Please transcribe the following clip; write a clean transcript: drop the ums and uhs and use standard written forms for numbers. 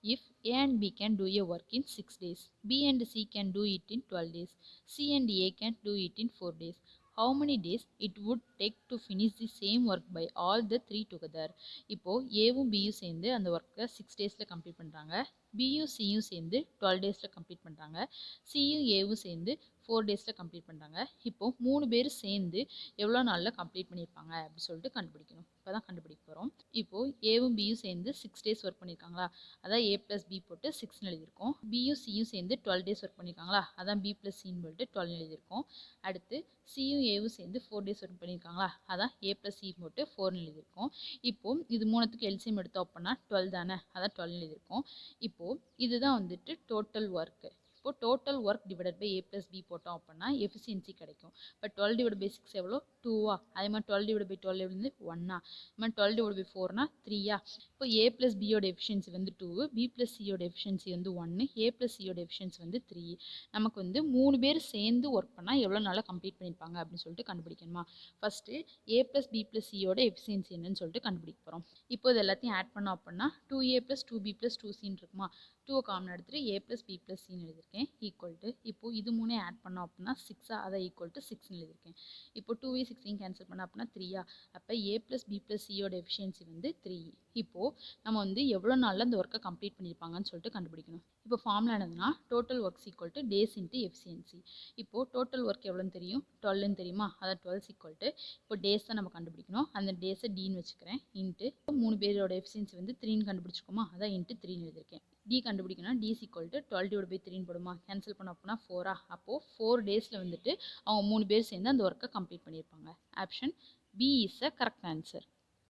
If A and B can do a work in 6 days, B and C can do it in 12 days, C and A can do it in 4 days, how many days it would take to finish the same work by all the three together? இப்போ ஏவும் பியும் சேர்ந்து அந்த ஒர்க்கை 6 டேஸில் complete பண்ணுறாங்க, பியும் சியும் சேர்ந்து 12 டேஸில் கம்ப்ளீட் பண்ணுறாங்க, சியும் ஏவும் சேர்ந்து 4 டேஸில் கம்ப்ளீட் பண்ணுறாங்க. இப்போது 3 பேர் சேர்ந்து எவ்வளோ நாளில் கம்ப்ளீட் பண்ணியிருப்பாங்க அப்படின்னு சொல்லிட்டு கண்டுபிடிக்கணும். இப்போ தான் கண்டுபிடிக்க போகிறோம். இப்போது ஏவும் பியும் சேர்ந்து 6 டேஸ் ஒர்க் பண்ணியிருக்காங்களா, அதான் ஏ ப்ளஸ் பி போட்டு 6ன்னு எழுதியிருக்கோம். பியும் சியும் சேர்ந்து 12 டேஸ் ஒர்க் பண்ணியிருக்காங்களா, அதான் பி ப்ளஸ் சின்னு போட்டு 12ன்னு எழுதியிருக்கோம். அடுத்து சியும் ஏவும் சேர்ந்து 4 டேஸ் ஒர்க் பண்ணியிருக்காங்களா, அதான் ஏ ப்ளஸ் சி போட்டு 4ன்னு எழுதியிருக்கோம். இப்போது இது மூணுத்துக்கு எல்சிஎம் எடுத்தோம் அப்படின்னா 12 தானே, அதான் 12ன்னு எழுதியிருக்கோம். இப்போது இதுதான் வந்துட்டு டோட்டல் ஒர்க்கு. இப்போ total work divided by A plus B போட்டோம் அப்படின்னா எஃபிஷியன்சி கிடைக்கும். இப்போ 12 டிவைட் பை 6 எவ்வளோ 2வா, அதே மாதிரி 12 டிவைட் பை 12 வந்து 1ஆ, அது மாதிரி 12 டிவைட் பை 4னா 3ஆ. இப்போ ஏ ப்ளஸ் பியோட எஃபிஷியன்சி வந்து 2, பி ப்ளஸ் சியோட எஃபிஷியன்சி வந்து 1, ஏ ப்ளஸ் சியோட எஃபிஷியன்சி வந்து 3. நமக்கு வந்து 3 பேர் சேர்ந்து ஒர்க் பண்ணால் எவ்வளோ நாளாக கம்ப்ளீட் பண்ணியிருப்பாங்க அப்படின்னு சொல்லிட்டு கண்டுபிடிக்கணுமா. First A plus B plus சியோட எஃபிஷியன்சி என்னன்னு சொல்லிட்டு கண்டுபிடிக்க போகிறோம். இப்போ இது எல்லாத்தையும் ஆட் பண்ணோம் அப்படின்னா 2a ப்ளஸ் 2b ப்ளஸ் 2cன்னு இருக்குமா, 2 காமன் எடுத்துட்டு ஏ ப்ளஸ் பி ப்ளஸ் சின்னு எழுதியிருக்கேன். ஈக்குவல் டு இப்போது இது மூணே ஆட் பண்ணோம் அப்படின்னா 6ஆ, அதை ஈக்குவல் டு 6ன்னு எழுதியிருக்கேன். இப்போ 2 6 கேன்சல் பண்ண அப்படின்னா 3ஆ, அப்போ ஏ ப்ளஸ் பி ப்ளஸ் சியோட எஃபிஷியன்சி வந்து 3. இப்போது நம்ம வந்து எவ்வளோ நாளில் இந்த ஒர்க்கை கம்ப்ளீட் பண்ணியிருப்பாங்கன்னு சொல்லிட்டு கண்டுபிடிக்கணும். இப்போ ஃபார்முலா என்னதுன்னா total works equal two days into efficiency. இப்போது டோட்டல் ஒர்க் எவ்வளோன்னு தெரியும், 12ன்னு தெரியுமா, அதான் 12 ஈக்குவல் டு இப்போ டேஸ் தான் நம்ம கண்டுபிடிக்கணும். அந்த டேஸை டின்னு வச்சுக்கிறேன். இன்ட்டு 3 பேரோட எஃபிஷியன்சி வந்து 3ன்னு கண்டுபிடிச்சிக்கோமா, அதான் இன்ட்டு 3ன்னு எழுதியிருக்கேன். டி கண்டுபிடிக்கணும். T equal to 12 divide by 3ன்னு போடுமா, கேன்சல் பண்ண அப்படின்னா 4ஆ, அப்போது 4 டேஸில் வந்துட்டு அவங்க 3 பேர் சேர்ந்து அந்த ஒர்க்கை கம்ப்ளீட் பண்ணியிருப்பாங்க. Option B is a correct answer.